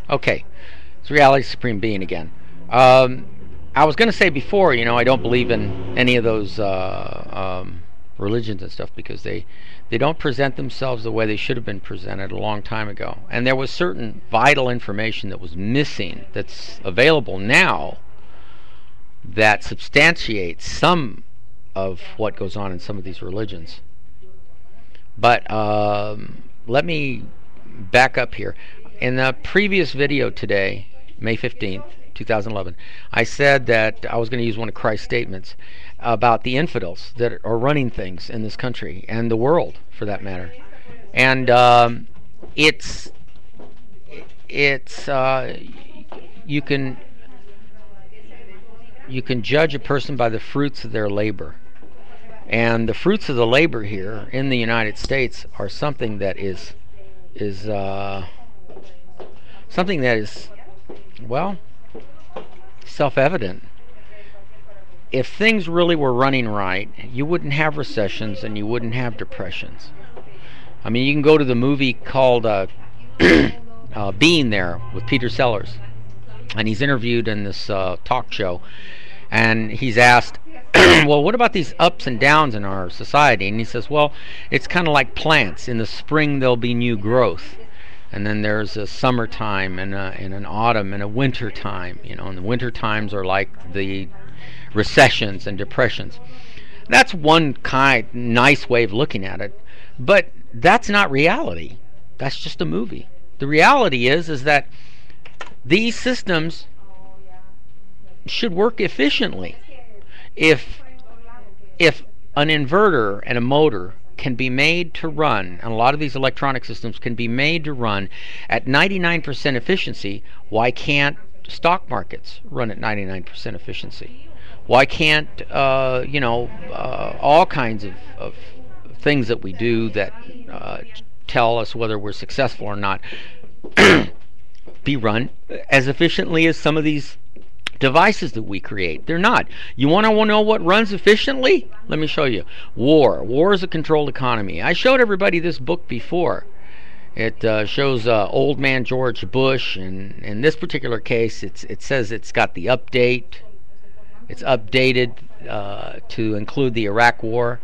Okay, it's reality supreme being again. Um, I was going to say before, I don't believe in any of those religions and stuff because they don't present themselves the way they should have been presented a long time ago. And there was certain vital information that was missing that's available now that substantiates some of what goes on in some of these religions. But let me back up here. In the previous video today, May 15th, 2011, I said that I was going to use one of Christ's statements about the infidels that are running things in this country and the world, for that matter. And it's you can judge a person by the fruits of their labor. And the fruits of the labor here in the United States are something that is something that is, well, self-evident. If things really were running right, you wouldn't have recessions and you wouldn't have depressions. I mean, you can go to the movie called Being There with Peter Sellers, and he's interviewed in this talk show, and he's asked, well, what about these ups and downs in our society? And he says, well, it's kind of like plants. In the spring there'll be new growth, and then there's a summertime and an autumn and a winter time, and the winter times are like the recessions and depressions. That's one nice way of looking at it, but that's not reality. That's just a movie. The reality is that these systems should work efficiently. If an inverter and a motor can be made to run, and a lot of these electronic systems can be made to run at 99% efficiency, why can't stock markets run at 99% efficiency? Why can't all kinds of things that we do that tell us whether we're successful or not be run as efficiently as some of these devices that we create? They're not. You want to know what runs efficiently? Let me show you. War is a controlled economy. I showed everybody this book before. It shows old man George Bush, and in this particular case it says it's got the update. It's updated to include the Iraq War,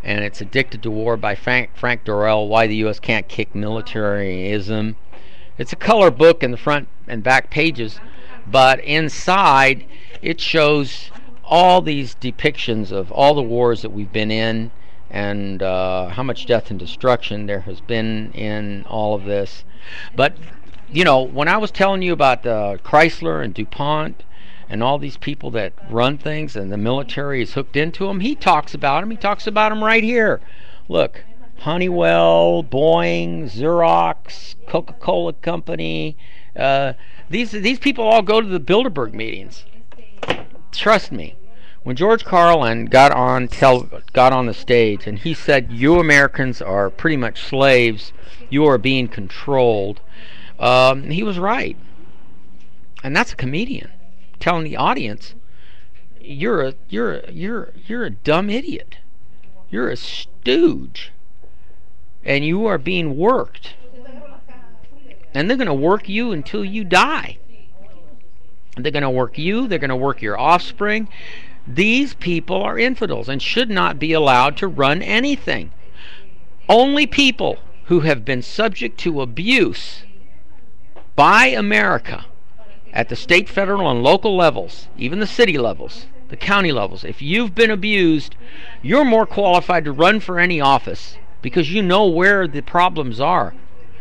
and it's Addicted to War by Frank Dorrell, Why the U.S. Can't Kick Militarism. It's a color book in the front and back pages, but inside it shows all these depictions of all the wars that we've been in, and how much death and destruction there has been in all of this. But when I was telling you about Chrysler and DuPont and all these people that run things and the military is hooked into them, he talks about them. He talks about them right here. Look, Honeywell, Boeing, Xerox, Coca-Cola Company. These people all go to the Bilderberg meetings. Trust me. When George Carlin got on the stage and he said, "You Americans are pretty much slaves. You are being controlled," he was right. And that's a comedian telling the audience, "You're a dumb idiot. You're a stooge, and you are being worked. And they're going to work you until you die. They're going to work you. They're going to work your offspring." These people are infidels and should not be allowed to run anything. Only people who have been subject to abuse by America at the state, federal, and local levels, even the city levels, the county levels, if you've been abused, you're more qualified to run for any office because you know where the problems are.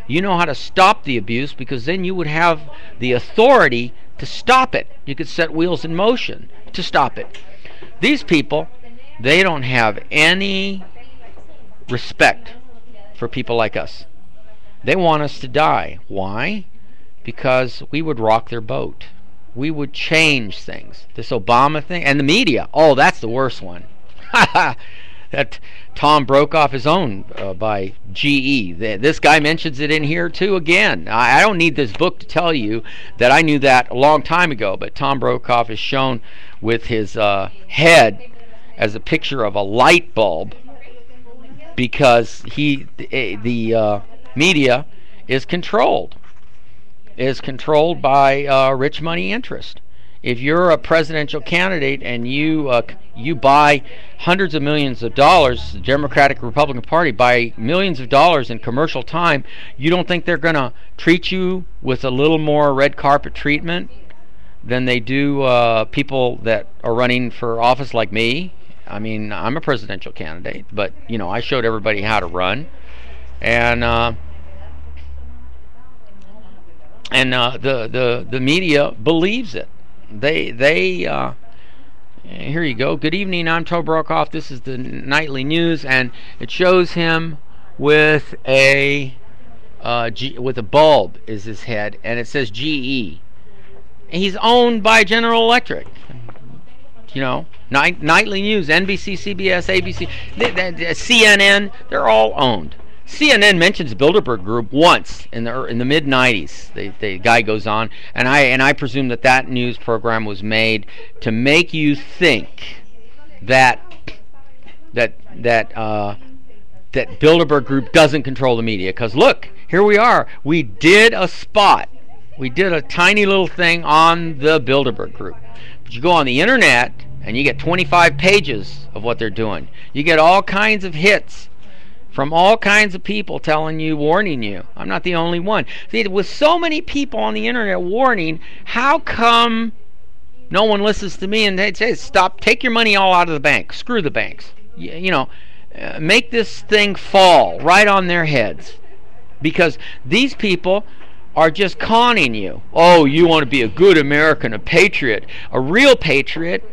You know how to stop the abuse, because then you would have the authority to stop it. You could set wheels in motion to stop it. These people, they don't have any respect for people like us. They want us to die. Why? Because we would rock their boat. We would change things. This Obama thing, and the media, oh, that's the worst one. That Tom Brokaw is owned by GE. This guy mentions it in here too again. I don't need this book to tell you that I knew that a long time ago, but Tom Brokaw is shown with his head as a picture of a light bulb because the media is controlled. is controlled by rich money interest. If you're a presidential candidate and you buy hundreds of millions of dollars, the Democratic Republican Party buy millions of dollars in commercial time, you don't think they're going to treat you with a little more red carpet treatment than they do people that are running for office like me? I mean, I'm a presidential candidate, but I showed everybody how to run, and the media believes it. Here you go. Good evening, I'm Toe Brokoff. This is the nightly news, and it shows him with a with a bulb is his head, and it says GE. He's owned by General Electric. Nightly news, NBC, CBS, ABC, CNN, they're all owned. CNN mentions Bilderberg Group once in the mid '90s. The guy goes on, and I presume that news program was made to make you think that Bilderberg Group doesn't control the media. Because look, here we are. We did a spot. We did a tiny little thing on the Bilderberg Group. But you go on the internet and you get 25 pages of what they're doing. You get all kinds of hits from all kinds of people telling you, warning you. I'm not the only one. See, with so many people on the internet warning, how come no one listens to me and they say, stop, take your money all out of the bank. Screw the banks. Make this thing fall right on their heads. Because these people are just conning you. Oh, you want to be a good American, a patriot. A real patriot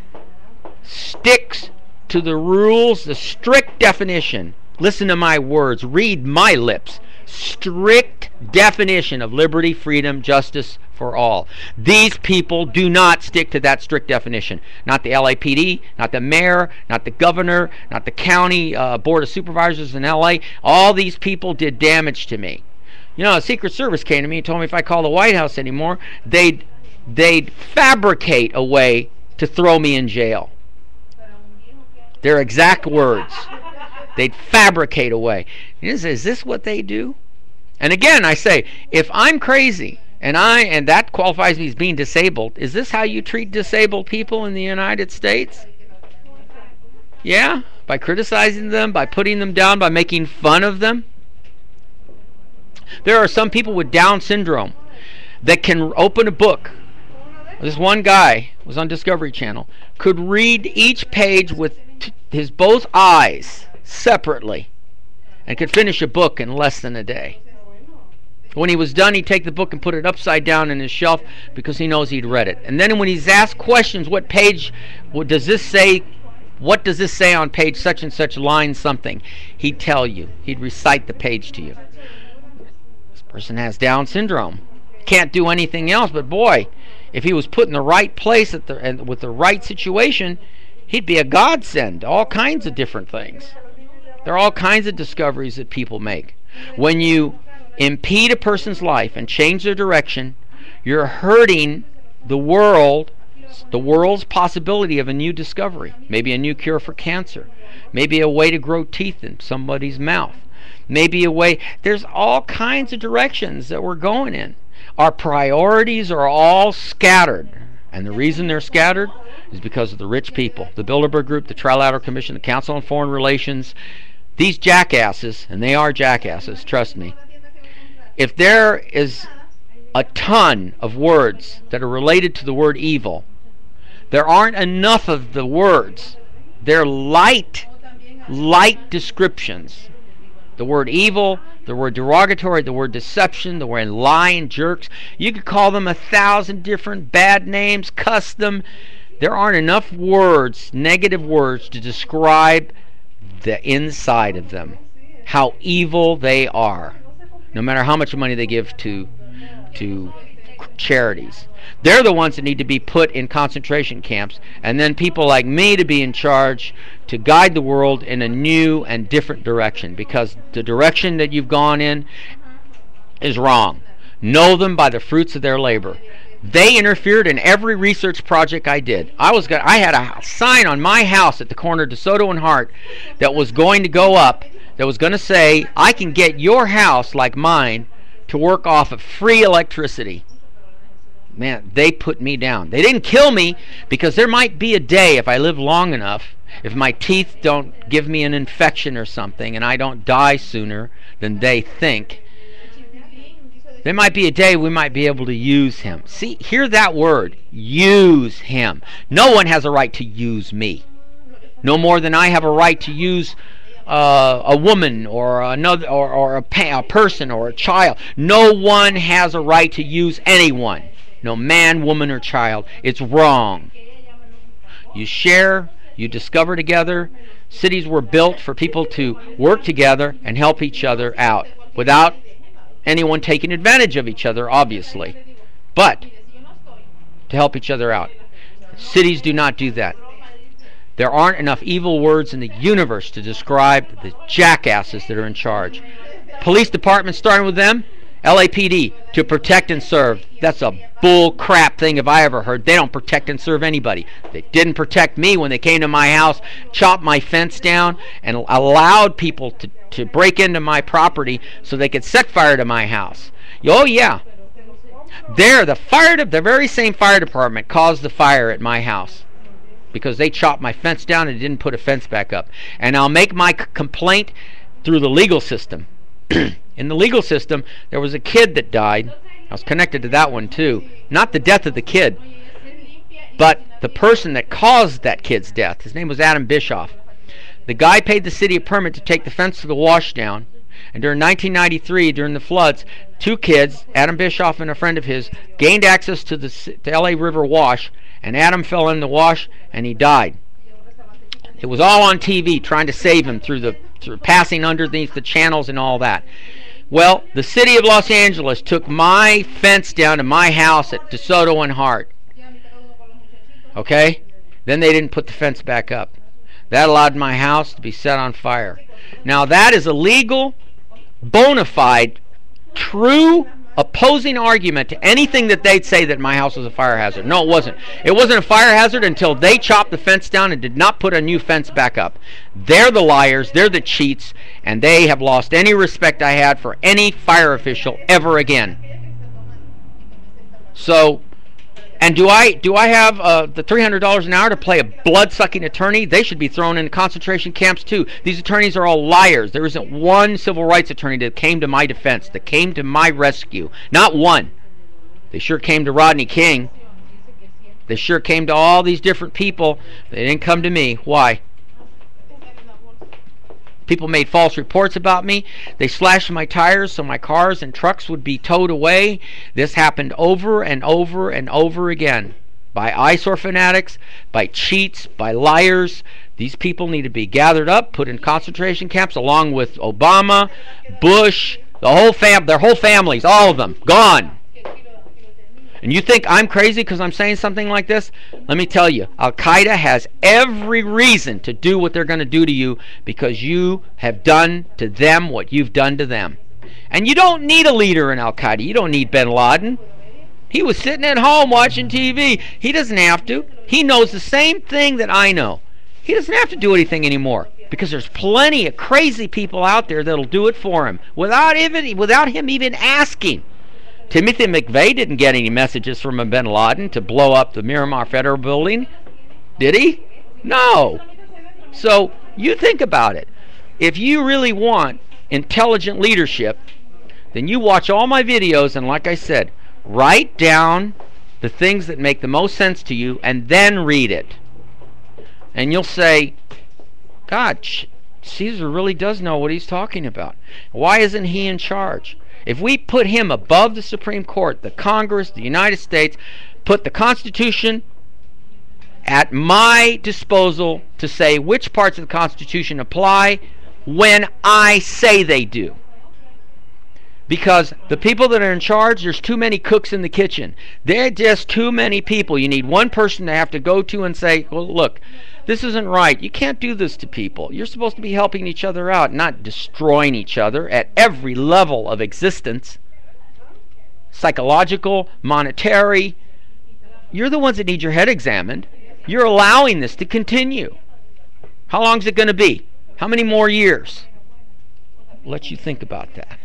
sticks to the rules, the strict definition. Listen to my words. Read my lips. Strict definition of liberty, freedom, justice for all. These people do not stick to that strict definition. Not the LAPD, not the mayor, not the governor, not the county board of supervisors in LA. All these people did damage to me. The Secret Service came to me and told me if I call the White House anymore, they'd fabricate a way to throw me in jail. Their exact words. They'd fabricate a way. Is this what they do? And again, I say, if I'm crazy and that qualifies me as being disabled, is this how you treat disabled people in the United States? Yeah? By criticizing them, by putting them down, by making fun of them? There are some people with Down syndrome that can open a book. This one guy was on Discovery Channel, could read each page with his both eyes separately and could finish a book in less than a day. When he was done, he'd take the book and put it upside down in his shelf because he knows he'd read it. And then when he's asked questions, what page does this say? What does this say on page such and such, line something? He'd tell you. He'd recite the page to you. This person has Down syndrome. Can't do anything else, but boy, if he was put in the right place and with the right situation, he'd be a godsend. All kinds of different things. There are all kinds of discoveries that people make. When you impede a person's life and change their direction, you're hurting the world's possibility of a new discovery. Maybe a new cure for cancer. Maybe a way to grow teeth in somebody's mouth. Maybe a way. There's all kinds of directions that we're going in. Our priorities are all scattered. And the reason they're scattered is because of the rich people. The Bilderberg Group, the Trilateral Commission, the Council on Foreign Relations. These jackasses, and they are jackasses, trust me. If there is a ton of words that are related to the word evil, there aren't enough of the words. They're light descriptions. The word evil, the word derogatory, the word deception, the word lying, jerks. You could call them 1,000 different bad names, cuss them. There aren't enough words, negative words, to describe the inside of them, how evil they are, no matter how much money they give to charities. They're the ones that need to be put in concentration camps, and then people like me to be in charge to guide the world in a new and different direction, because the direction that you've gone in is wrong. Know them by the fruits of their labor. They interfered in every research project I did. I had a sign on my house at the corner of DeSoto and Hart that was going to go up, that was going to say, I can get your house like mine to work off of free electricity. man, they put me down. They didn't kill me, because there might be a day, if I live long enough, if my teeth don't give me an infection or something and I don't die sooner than they think, there might be a day we might be able to use him. See, hear that word, use him. No one has a right to use me. No more than I have a right to use a woman or another, or a person or a child. No one has a right to use anyone. No man, woman, or child. It's wrong. You share, you discover together. Cities were built for people to work together and help each other out without anyone taking advantage of each other, obviously, but to help each other out. Cities do not do that. There aren't enough evil words in the universe to describe the jackasses that are in charge. Police department, starting with them, LAPD, to protect and serve. That's a bull crap thing if I ever heard. They don't protect and serve anybody. They didn't protect me when they came to my house, chopped my fence down, and allowed people to break into my property so they could set fire to my house. Oh yeah. The very same fire department caused the fire at my house, because they chopped my fence down and didn't put a fence back up. And I'll make my complaint through the legal system. In the legal system, there was a kid that died. I was connected to that one too. Not the death of the kid, but the person that caused that kid's death. His name was Adam Bischoff. The guy paid the city a permit to take the fence to the wash down. And during 1993, during the floods, two kids, Adam Bischoff and a friend of his, gained access to the LA River wash, and Adam fell in the wash and he died. It was all on TV, trying to save him through passing underneath the channels and all that. Well, the city of Los Angeles took my fence down to my house at DeSoto and Hart. Okay? Then they didn't put the fence back up. That allowed my house to be set on fire. Now that is a legal, bona fide, true opposing argument to anything that they'd say that my house was a fire hazard. No, it wasn't. It wasn't a fire hazard until they chopped the fence down and did not put a new fence back up. They're the liars, they're the cheats, and they have lost any respect I had for any fire official ever again. So, and do I have the $300 an hour to play a blood-sucking attorney? They should be thrown in concentration camps too. These attorneys are all liars. There isn't one civil rights attorney that came to my defense, that came to my rescue. Not one. They sure came to Rodney King. They sure came to all these different people. They didn't come to me. Why? People made false reports about me. They slashed my tires so my cars and trucks would be towed away. This happened over and over and over again. By eyesore fanatics, by cheats, by liars. These people need to be gathered up, put in concentration camps, along with Obama, Bush, their whole families, all of them, gone. And you think I'm crazy because I'm saying something like this? Let me tell you, Al-Qaeda has every reason to do what they're going to do to you, because you have done to them what you've done to them. And you don't need a leader in Al-Qaeda. You don't need bin Laden. He was sitting at home watching TV. He doesn't have to. He knows the same thing that I know. He doesn't have to do anything anymore, because there's plenty of crazy people out there that'll do it for him without him even asking. Timothy McVeigh didn't get any messages from bin Laden to blow up the Miramar Federal Building. Did he? No. So you think about it. If you really want intelligent leadership, then you watch all my videos, and like I said, write down the things that make the most sense to you and then read it. And you'll say, God, Caesar really does know what he's talking about. Why isn't he in charge? If we put him above the Supreme Court, the Congress, the United States, put the Constitution at my disposal to say which parts of the Constitution apply when I say they do. Because the people that are in charge, there's too many cooks in the kitchen. There are just too many people. You need one person to have to go to and say, well, look, this isn't right. You can't do this to people. You're supposed to be helping each other out, not destroying each other at every level of existence. Psychological, monetary. You're the ones that need your head examined. You're allowing this to continue. How long is it going to be? How many more years? I'll let you think about that.